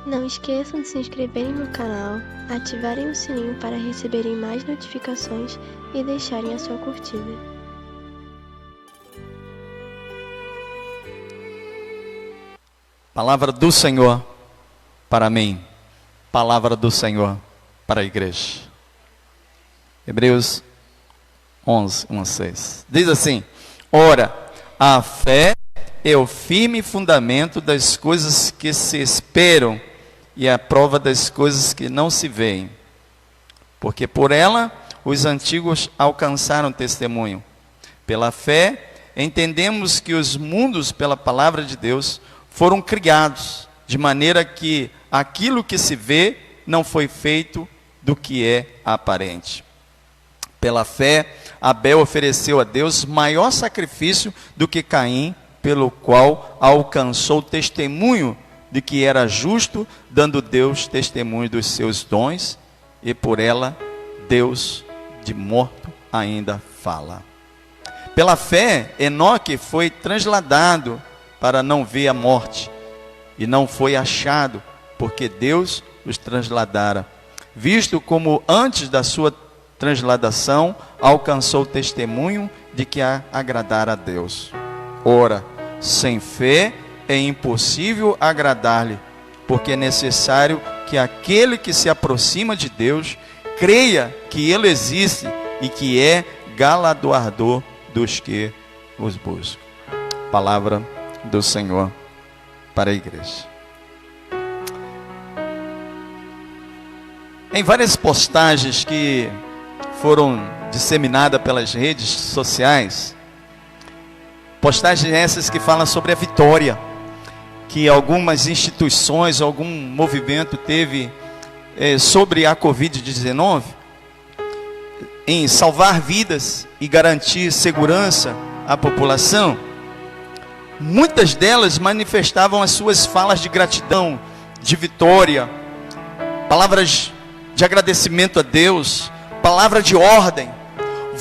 Não esqueçam de se inscreverem no canal, ativarem o sininho para receberem mais notificações e deixarem a sua curtida. Palavra do Senhor para mim, palavra do Senhor para a igreja. Hebreus 11, 1 a 6. Diz assim: ora, a fé é o firme fundamento das coisas que se esperam e a prova das coisas que não se veem. Porque por ela os antigos alcançaram testemunho. Pela fé entendemos que os mundos, pela palavra de Deus, foram criados, de maneira que aquilo que se vê não foi feito do que é aparente. Pela fé, Abel ofereceu a Deus maior sacrifício do que Caim, pelo qual alcançou testemunho de que era justo, dando Deus testemunho dos seus dons, e por ela Deus de morto ainda fala. Pela fé, Enoque foi transladado para não ver a morte, e não foi achado, porque Deus os transladara, visto como antes da sua transladação alcançou testemunho de que agradara a Deus. Ora, sem fé é impossível agradar-lhe, porque é necessário que aquele que se aproxima de Deus creia que Ele existe e que é galardoador dos que os buscam. Palavra do Senhor para a igreja. Em várias postagens que foram disseminadas pelas redes sociais, postagens essas que falam sobre a vitória que algumas instituições, algum movimento teve sobre a Covid-19, em salvar vidas e garantir segurança à população. Muitas delas manifestavam as suas falas de gratidão, de vitória, palavras de agradecimento a Deus, palavra de ordem,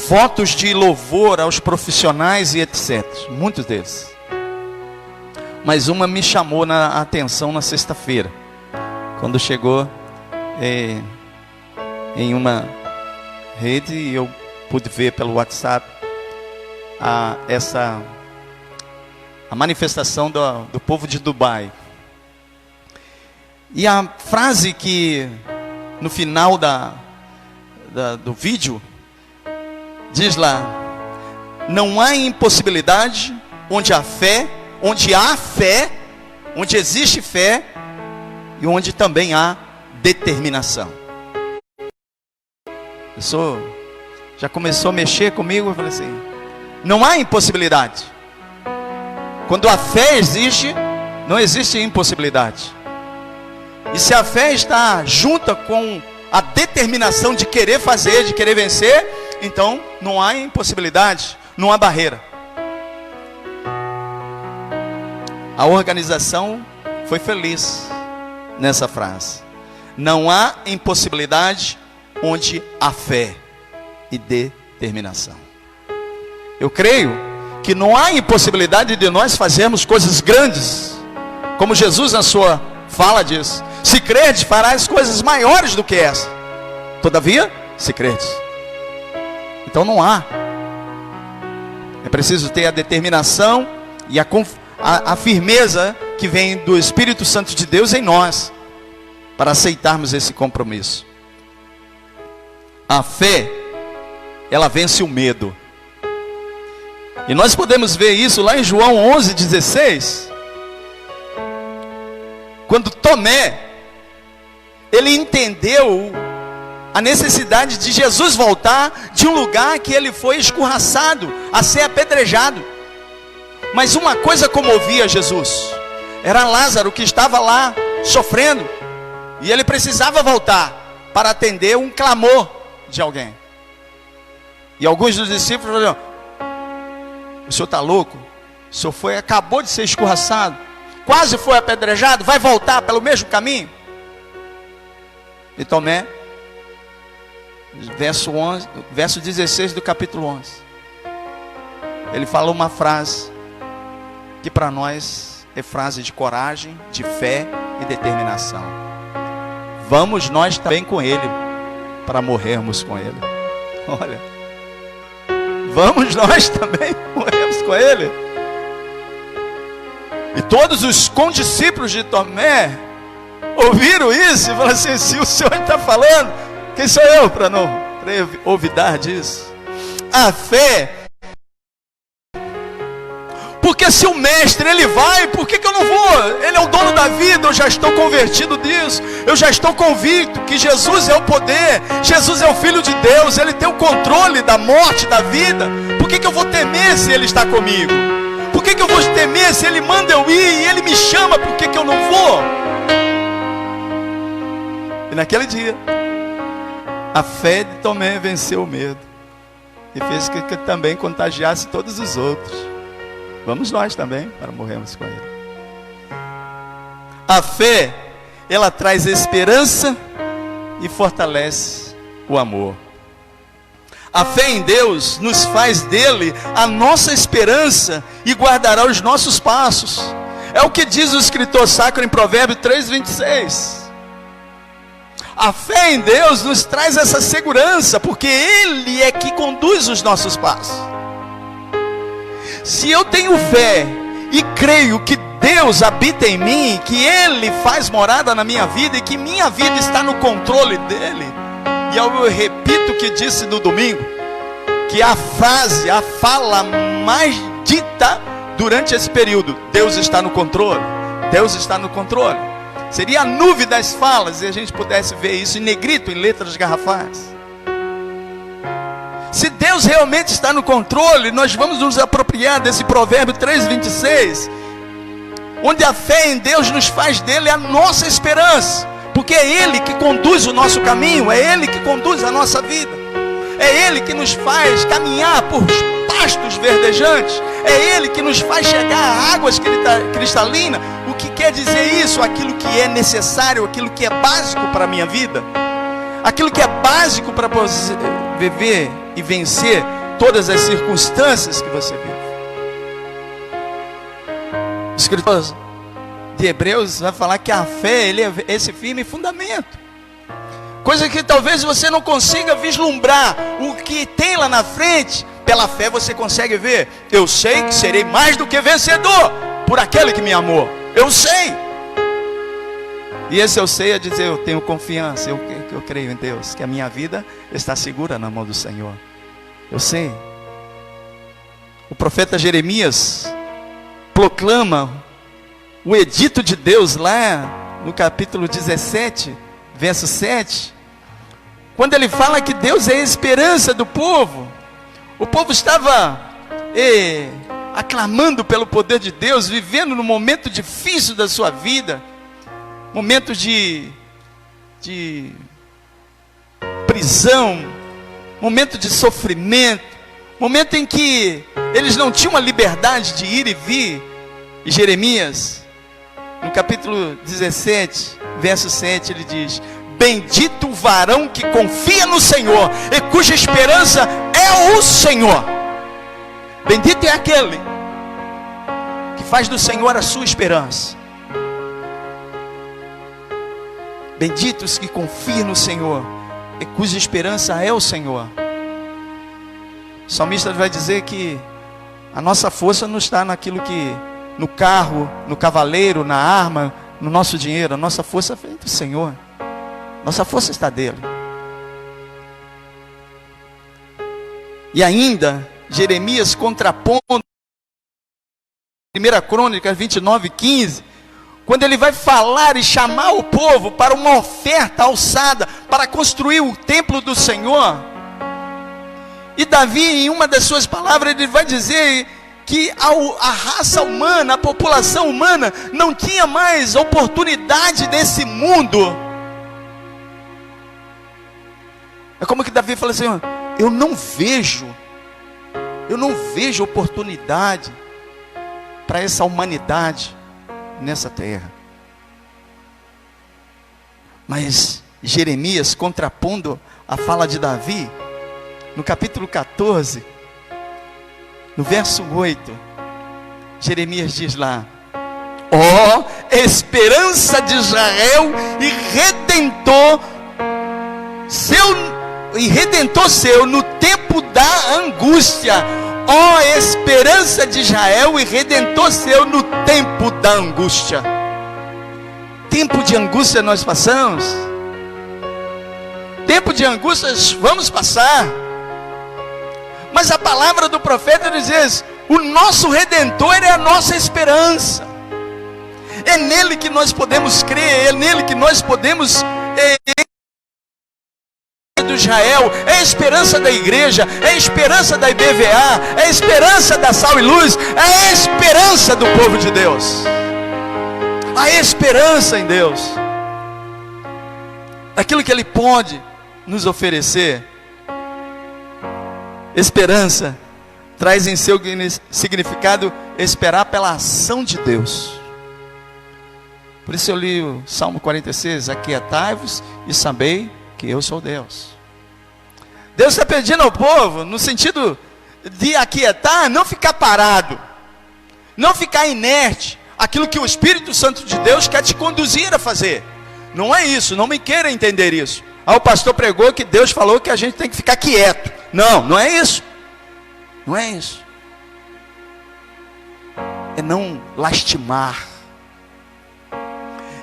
votos de louvor aos profissionais e etc. Muitos deles. Mas uma me chamou a atenção na sexta-feira, quando chegou em uma rede e eu pude ver pelo WhatsApp a manifestação do povo de Dubai. E a frase que no final do vídeo diz lá: não há impossibilidade onde há fé, onde existe fé e onde também há determinação. A pessoa já começou a mexer comigo, eu falei assim: não há impossibilidade. Quando a fé existe, não existe impossibilidade. E se a fé está junta com a determinação de querer fazer, de querer vencer, então não há impossibilidade, não há barreira. A organização foi feliz nessa frase. Não há impossibilidade onde há fé e determinação. Eu creio que não há impossibilidade de nós fazermos coisas grandes, como Jesus na sua fala diz: se credes, farás coisas maiores do que essa. Todavia, se credes. Então não há. É preciso ter a determinação e a firmeza que vem do Espírito Santo de Deus em nós, para aceitarmos esse compromisso. A fé, ela vence o medo. E nós podemos ver isso lá em João 11:16. Quando Tomé, ele entendeu a necessidade de Jesus voltar de um lugar que ele foi escorraçado, a ser apedrejado. Mas uma coisa comovia Jesus: era Lázaro, que estava lá sofrendo, e ele precisava voltar para atender um clamor de alguém. E alguns dos discípulos falaram: o senhor está louco? O senhor acabou de ser escorraçado, quase foi apedrejado, vai voltar pelo mesmo caminho? E Tomé, verso 16 do capítulo 11, ele falou uma frase que para nós é frase de coragem, de fé e determinação. Vamos nós também com Ele, para morrermos com Ele. Olha, vamos nós também morrermos com Ele. E todos os condiscípulos de Tomé ouviram isso e falaram assim: se o Senhor está falando, quem sou eu para não olvidar disso? A fé. Porque se o mestre ele vai, por que eu não vou? Ele é o dono da vida, eu já estou convertido disso. Eu já estou convicto que Jesus é o poder, Jesus é o Filho de Deus, Ele tem o controle da morte, da vida. Por que eu vou temer se Ele está comigo? Por que eu vou temer se Ele manda eu ir e Ele me chama, por que eu não vou? E naquele dia, a fé de Tomé venceu o medo e fez com que também contagiasse todos os outros. Vamos nós também para morrermos com Ele. A fé, ela traz esperança e fortalece o amor. A fé em Deus nos faz dele a nossa esperança e guardará os nossos passos. É o que diz o escritor sacro em Provérbios 3:26. A fé em Deus nos traz essa segurança, porque Ele é que conduz os nossos passos. Se eu tenho fé e creio que Deus habita em mim, que Ele faz morada na minha vida e que minha vida está no controle dEle, e eu repito o que disse no domingo, que a fala mais dita durante esse período: Deus está no controle, Deus está no controle. Seria a nuvem das falas, e a gente pudesse ver isso em negrito, em letras garrafais. Se Deus realmente está no controle, nós vamos nos apropriar desse provérbio 3:26, onde a fé em Deus nos faz dele a nossa esperança, porque é Ele que conduz o nosso caminho, é Ele que conduz a nossa vida, é Ele que nos faz caminhar por pastos verdejantes, é Ele que nos faz chegar a águas cristalinas. O que quer dizer isso? Aquilo que é necessário, aquilo que é básico para a minha vida, aquilo que é básico para você viver e vencer todas as circunstâncias que você vive. O escritor de Hebreus vai falar que a fé, ele é esse firme fundamento, coisa que talvez você não consiga vislumbrar o que tem lá na frente. Pela fé você consegue ver: eu sei que serei mais do que vencedor por aquele que me amou. Eu sei. E esse eu sei é dizer: eu tenho confiança, eu creio em Deus, que a minha vida está segura na mão do Senhor. Eu sei. O profeta Jeremias proclama o edito de Deus lá no capítulo 17, verso 7, quando ele fala que Deus é a esperança do povo. O povo estava aclamando pelo poder de Deus, vivendo num momento difícil da sua vida, momento de prisão, momento de sofrimento, momento em que eles não tinham a liberdade de ir e vir. E Jeremias, no capítulo 17, verso 7, ele diz: bendito o varão que confia no Senhor e cuja esperança é o Senhor. Bendito é aquele que faz do Senhor a sua esperança. Benditos que confiam no Senhor e cuja esperança é o Senhor. O salmista vai dizer que a nossa força não está naquilo que, no carro, no cavaleiro, na arma, no nosso dinheiro. A nossa força vem do Senhor. Nossa força está dele. E ainda, Jeremias contrapondo 1 Crônicas 29:15, quando ele vai falar e chamar o povo para uma oferta alçada, para construir o templo do Senhor. E Davi, em uma das suas palavras, ele vai dizer que a raça humana, a população humana, não tinha mais oportunidade nesse mundo. É como que Davi fala assim: eu não vejo oportunidade para essa humanidade nessa terra. Mas Jeremias, contrapondo a fala de Davi, no capítulo 14, no verso 8, Jeremias diz lá: esperança de Israel e redentor seu no tempo da angústia. Ó esperança de Israel e redentor seu no tempo da angústia. Tempo de angústia nós passamos. Tempo de angústias vamos passar. Mas a palavra do profeta diz: o nosso Redentor é a nossa esperança. É nele que nós podemos crer, é nele que nós podemos do Israel, é a esperança da igreja, é a esperança da IBVA, é a esperança da Sal e Luz, é a esperança do povo de Deus. A esperança em Deus, aquilo que Ele pode nos oferecer. Esperança traz em seu significado esperar pela ação de Deus. Por isso eu li o Salmo 46: aquietai-vos e sabei que eu sou Deus. Deus está pedindo ao povo, no sentido de aquietar, não ficar parado, não ficar inerte, aquilo que o Espírito Santo de Deus quer te conduzir a fazer. Não é isso, não me queira entender isso. O pastor pregou que Deus falou que a gente tem que ficar quieto. Não, não é isso. Não é isso. É não lastimar.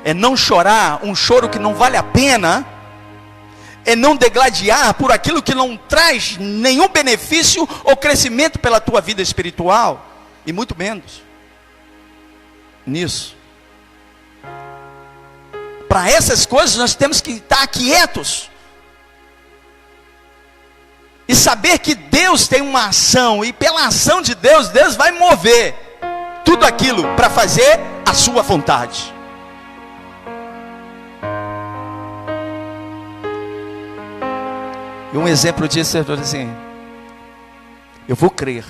É não chorar um choro que não vale a pena. É não degladiar por aquilo que não traz nenhum benefício ou crescimento pela tua vida espiritual. E muito menos nisso. Para essas coisas nós temos que estar quietos. E saber que Deus tem uma ação. E pela ação de Deus, Deus vai mover tudo aquilo para fazer a sua vontade. E um exemplo disso é assim: eu vou crer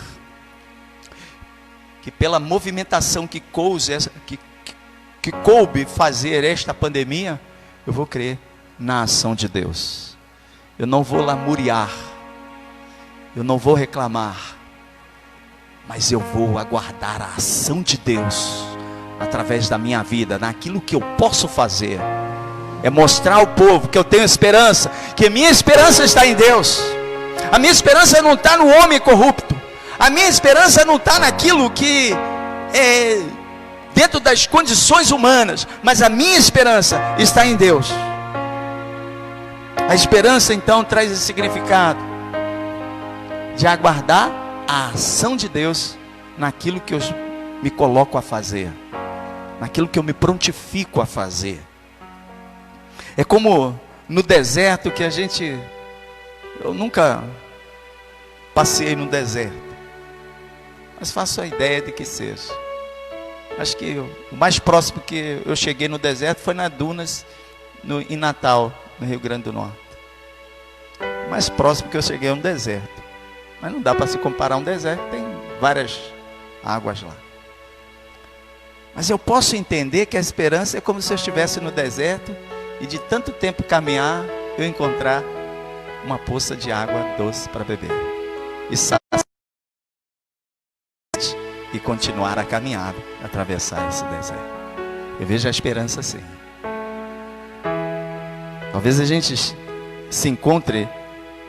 que pela movimentação que coube fazer esta pandemia, eu vou crer na ação de Deus. Eu não vou lamuriar, eu não vou reclamar, mas eu vou aguardar a ação de Deus através da minha vida, naquilo que eu posso fazer. É mostrar ao povo que eu tenho esperança, que a minha esperança está em Deus. A minha esperança não está no homem corrupto. A minha esperança não está naquilo que é dentro das condições humanas, mas a minha esperança está em Deus. A esperança então traz esse significado de aguardar a ação de Deus naquilo que eu me coloco a fazer, naquilo que eu me prontifico a fazer. É como no deserto que eu nunca passei no deserto, mas faço a ideia de que seja. Acho que o mais próximo que eu cheguei no deserto foi nas dunas em Natal, no Rio Grande do Norte. O mais próximo que eu cheguei é um deserto. Mas não dá para se comparar a um deserto, tem várias águas lá. Mas eu posso entender que a esperança é como se eu estivesse no deserto e de tanto tempo caminhar, eu encontrar uma poça de água doce para beber. E saciar e continuar a caminhada, atravessar esse deserto. Eu vejo a esperança assim. Talvez a gente se encontre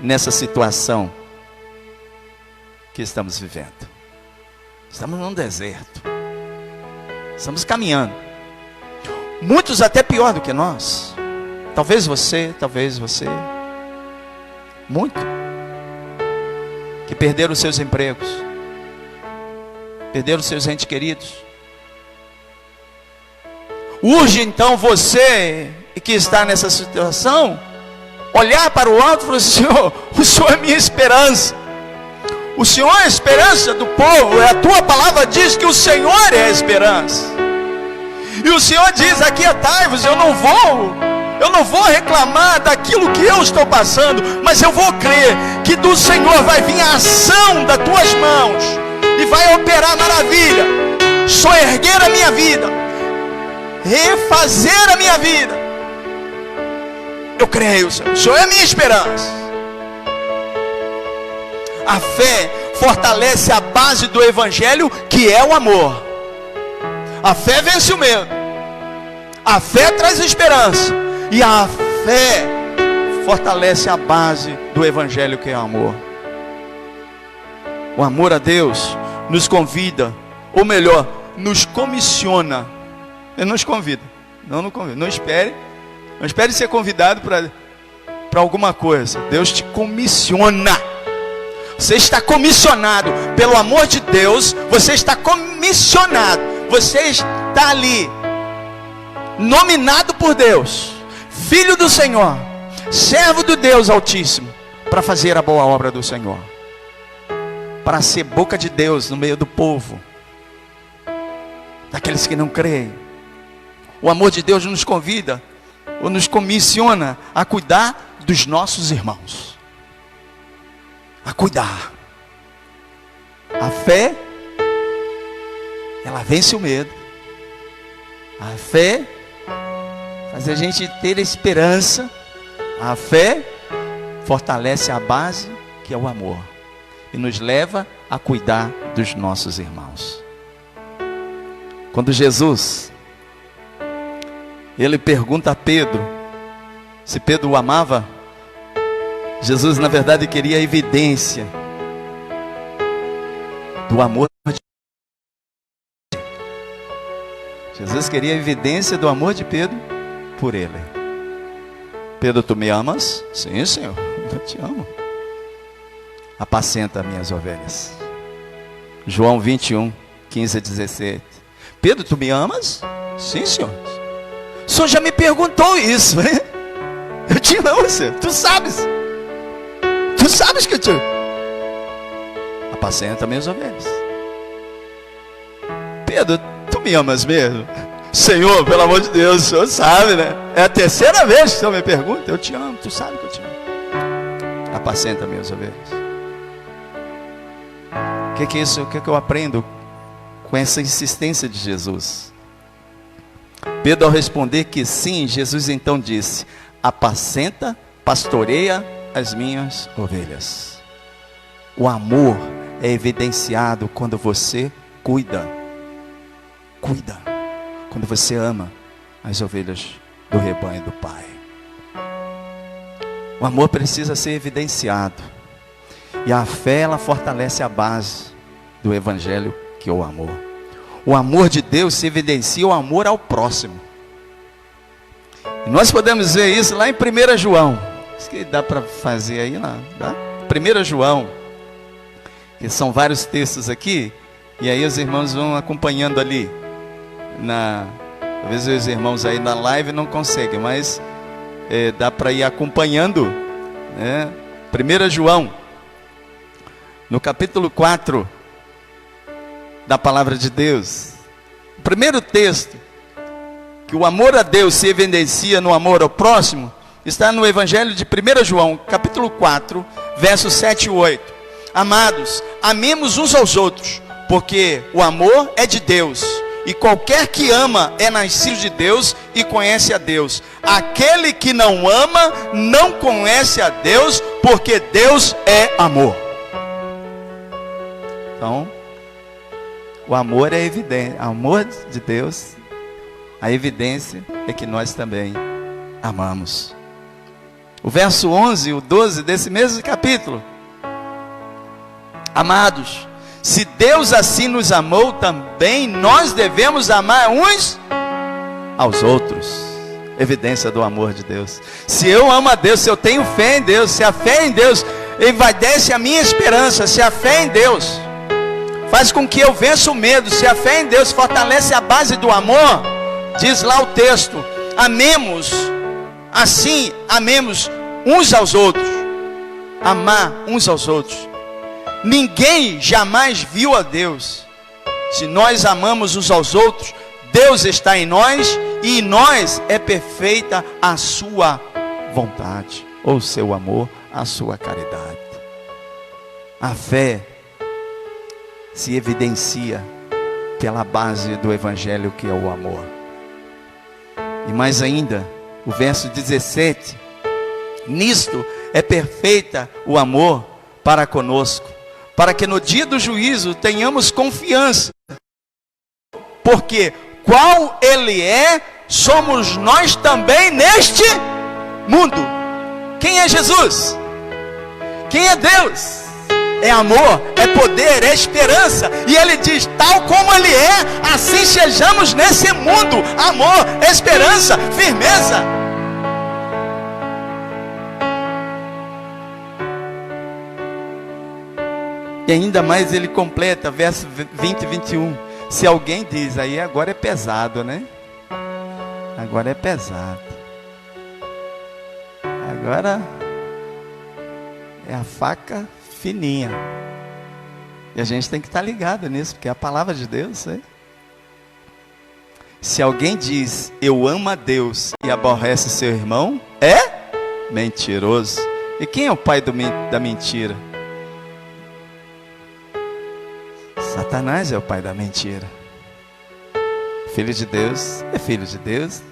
nessa situação que estamos vivendo. Estamos num deserto. Estamos caminhando. Muitos até pior do que nós. Talvez você. Muito. Que perderam os seus empregos. Perderam os seus entes queridos. Urge então você que está nessa situação olhar para o alto e falar: Senhor, o Senhor é minha esperança. O Senhor é a esperança do povo. A tua palavra diz que o Senhor é a esperança. E o Senhor diz: aquietai-vos, eu não vou reclamar daquilo que eu estou passando, mas eu vou crer que do Senhor vai vir a ação das tuas mãos e vai operar maravilha, soerguer a minha vida, refazer a minha vida. Eu creio, Senhor. O Senhor é a minha esperança. A fé fortalece a base do Evangelho, que é o amor. A fé vence o medo. A fé traz esperança. E a fé fortalece a base do evangelho, que é o amor. O amor a Deus nos convida, ou melhor, nos comissiona. Ele nos convida. Não convida. Não espere ser convidado para alguma coisa. Deus te comissiona. Você está comissionado pelo amor de Deus. Você está comissionado. Você está ali, nominado por Deus, filho do Senhor, servo do Deus Altíssimo, para fazer a boa obra do Senhor, para ser boca de Deus no meio do povo, daqueles que não creem. O amor de Deus nos convida, ou nos comissiona a cuidar dos nossos irmãos. A cuidar. A fé, ela vence o medo. A fé faz a gente ter esperança. A fé fortalece a base, que é o amor, e nos leva a cuidar dos nossos irmãos. Quando Jesus, ele pergunta a Pedro se Pedro o amava, Jesus na verdade queria evidência do amor de Pedro. Jesus queria evidência do amor de Pedro por ele. Pedro, tu me amas? Sim, Senhor, eu te amo. Apacenta minhas ovelhas. João 21, 15 a 17. Pedro, tu me amas? Sim, Senhor. O Senhor já me perguntou isso, hein? Eu te amo, Senhor. Tu sabes. Tu sabes que eu te amo. Apacenta minhas ovelhas. Pedro, tu me amas mesmo? Senhor, pelo amor de Deus, o Senhor sabe, né? É a terceira vez que o Senhor me pergunta. Eu te amo, tu sabe que eu te amo. Apacenta minhas ovelhas. O que é isso? O que eu aprendo com essa insistência de Jesus? Pedro, ao responder que sim, Jesus então disse: apacenta, pastoreia as minhas ovelhas. O amor é evidenciado quando você cuida. Quando você ama as ovelhas do rebanho do Pai. O amor precisa ser evidenciado. E a fé, ela fortalece a base do evangelho, que é o amor. O amor de Deus se evidencia o amor ao próximo. E nós podemos ver isso lá em 1 João. Isso que dá para fazer aí lá, tá? 1 João, que são vários textos aqui, e aí os irmãos vão acompanhando ali. Talvez os irmãos aí na live não conseguem, mas dá para ir acompanhando, né? 1 João, no capítulo 4 da palavra de Deus, o primeiro texto, que o amor a Deus se evidencia no amor ao próximo, está no Evangelho de 1 João, capítulo 4, versos 7 e 8. Amados, amemos uns aos outros, porque o amor é de Deus, e qualquer que ama é nascido de Deus e conhece a Deus. Aquele que não ama não conhece a Deus, porque Deus é amor. Então, o amor é evidente. O amor de Deus, a evidência é que nós também amamos. O verso 11 e o 12 desse mesmo capítulo. Amados, se Deus assim nos amou, também nós devemos amar uns aos outros. Evidência do amor de Deus. Se eu amo a Deus, se eu tenho fé em Deus, se a fé em Deus envaidece a minha esperança, se a fé em Deus faz com que eu vença o medo, se a fé em Deus fortalece a base do amor, diz lá o texto: amemos, assim amemos uns aos outros. Amar uns aos outros. Ninguém jamais viu a Deus. Se nós amamos uns aos outros, Deus está em nós, e em nós é perfeita a sua vontade, ou o seu amor, a sua caridade. A fé se evidencia pela base do evangelho, que é o amor. E mais ainda, o verso 17: nisto é perfeita o amor para conosco, para que no dia do juízo tenhamos confiança, porque qual ele é, somos nós também neste mundo. Quem é Jesus? Quem é Deus? É amor, é poder, é esperança. E ele diz, tal como ele é, assim sejamos nesse mundo. Amor, esperança, firmeza. E ainda mais ele completa, verso 20 e 21. Se alguém diz, aí agora é pesado, né? Agora é pesado. Agora é a faca fininha. E a gente tem que estar ligado nisso, porque é a palavra de Deus, hein? Se alguém diz, eu amo a Deus e aborrece seu irmão, é mentiroso. E quem é o pai da mentira? Satanás é o pai da mentira. Filho de Deus é filho de Deus.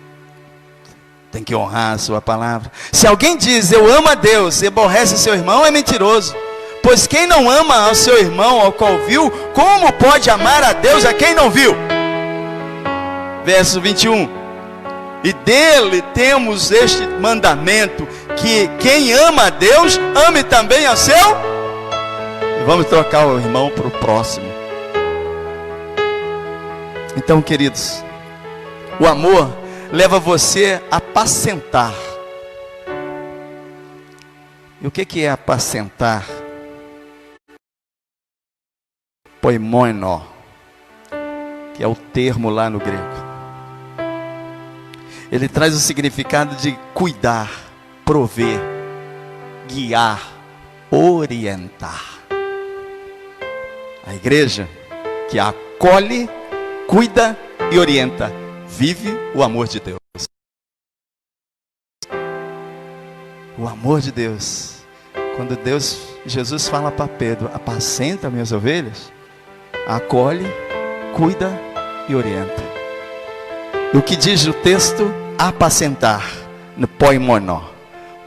Tem que honrar a sua palavra. Se alguém diz, eu amo a Deus e aborrece seu irmão, é mentiroso. Pois quem não ama ao seu irmão, ao qual viu, como pode amar a Deus a quem não viu? Verso 21. E dele temos este mandamento, que quem ama a Deus, ame também ao seu. E vamos trocar o irmão para o próximo. Então, queridos, o amor leva você a apacentar. E o que é apacentar? Poimoino, que é o termo lá no grego. Ele traz o significado de cuidar, prover, guiar, orientar. A igreja que acolhe, cuida e orienta, vive o amor de Deus. O amor de Deus. Quando Jesus fala para Pedro, apacenta minhas ovelhas, acolhe, cuida e orienta. E o que diz o texto? Apacentar, no poimono,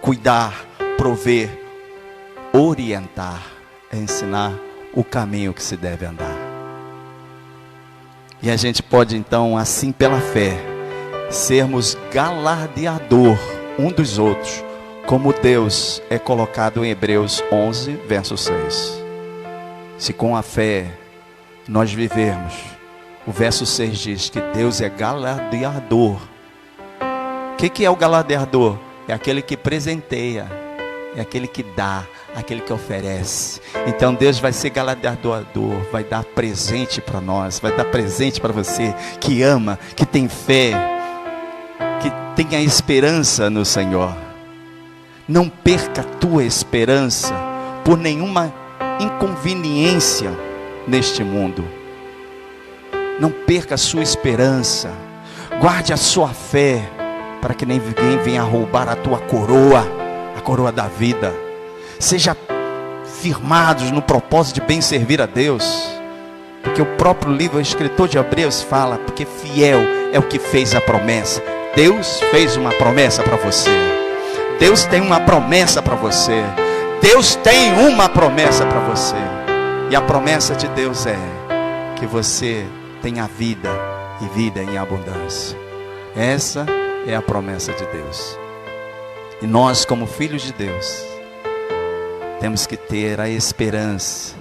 cuidar, prover, orientar, ensinar o caminho que se deve andar. E a gente pode então, assim pela fé, sermos galardeador um dos outros, como Deus é colocado em Hebreus 11, verso 6. Se com a fé nós vivermos, o verso 6 diz que Deus é galardeador. O que é o galardeador? É aquele que presenteia, é aquele que dá, aquele que oferece. Então Deus vai ser galardeador, vai dar presente para nós, vai dar presente para você que ama, que tem fé, que tem a esperança no Senhor. Não perca a tua esperança por nenhuma inconveniência neste mundo. Não perca a sua esperança. Guarde a sua fé, para que ninguém venha roubar a tua coroa, a coroa da vida. Seja firmados no propósito de bem servir a Deus, porque o próprio livro, o escritor de Hebreus fala, porque fiel é o que fez a promessa. Deus fez uma promessa para você. Deus tem uma promessa para você. Deus tem uma promessa para você. E a promessa de Deus é que você tenha vida e vida em abundância. Essa é a promessa de Deus. E nós, como filhos de Deus, temos que ter a esperança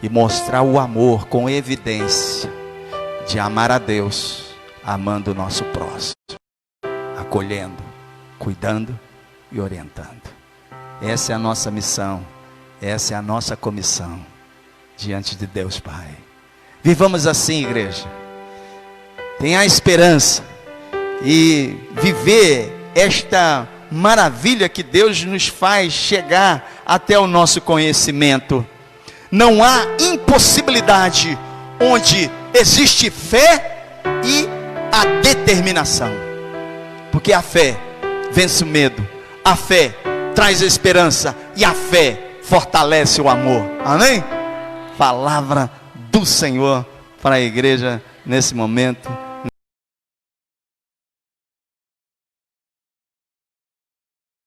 e mostrar o amor com evidência de amar a Deus, amando o nosso próximo, acolhendo, cuidando e orientando. Essa é a nossa missão, essa é a nossa comissão diante de Deus Pai. Vivamos assim, igreja. Tenha a esperança e viver esta maravilha que Deus nos faz chegar até o nosso conhecimento. Não há impossibilidade onde existe fé e a determinação, porque a fé vence o medo, a fé traz a esperança e a fé fortalece o amor. Amém? Palavra do Senhor para a igreja nesse momento.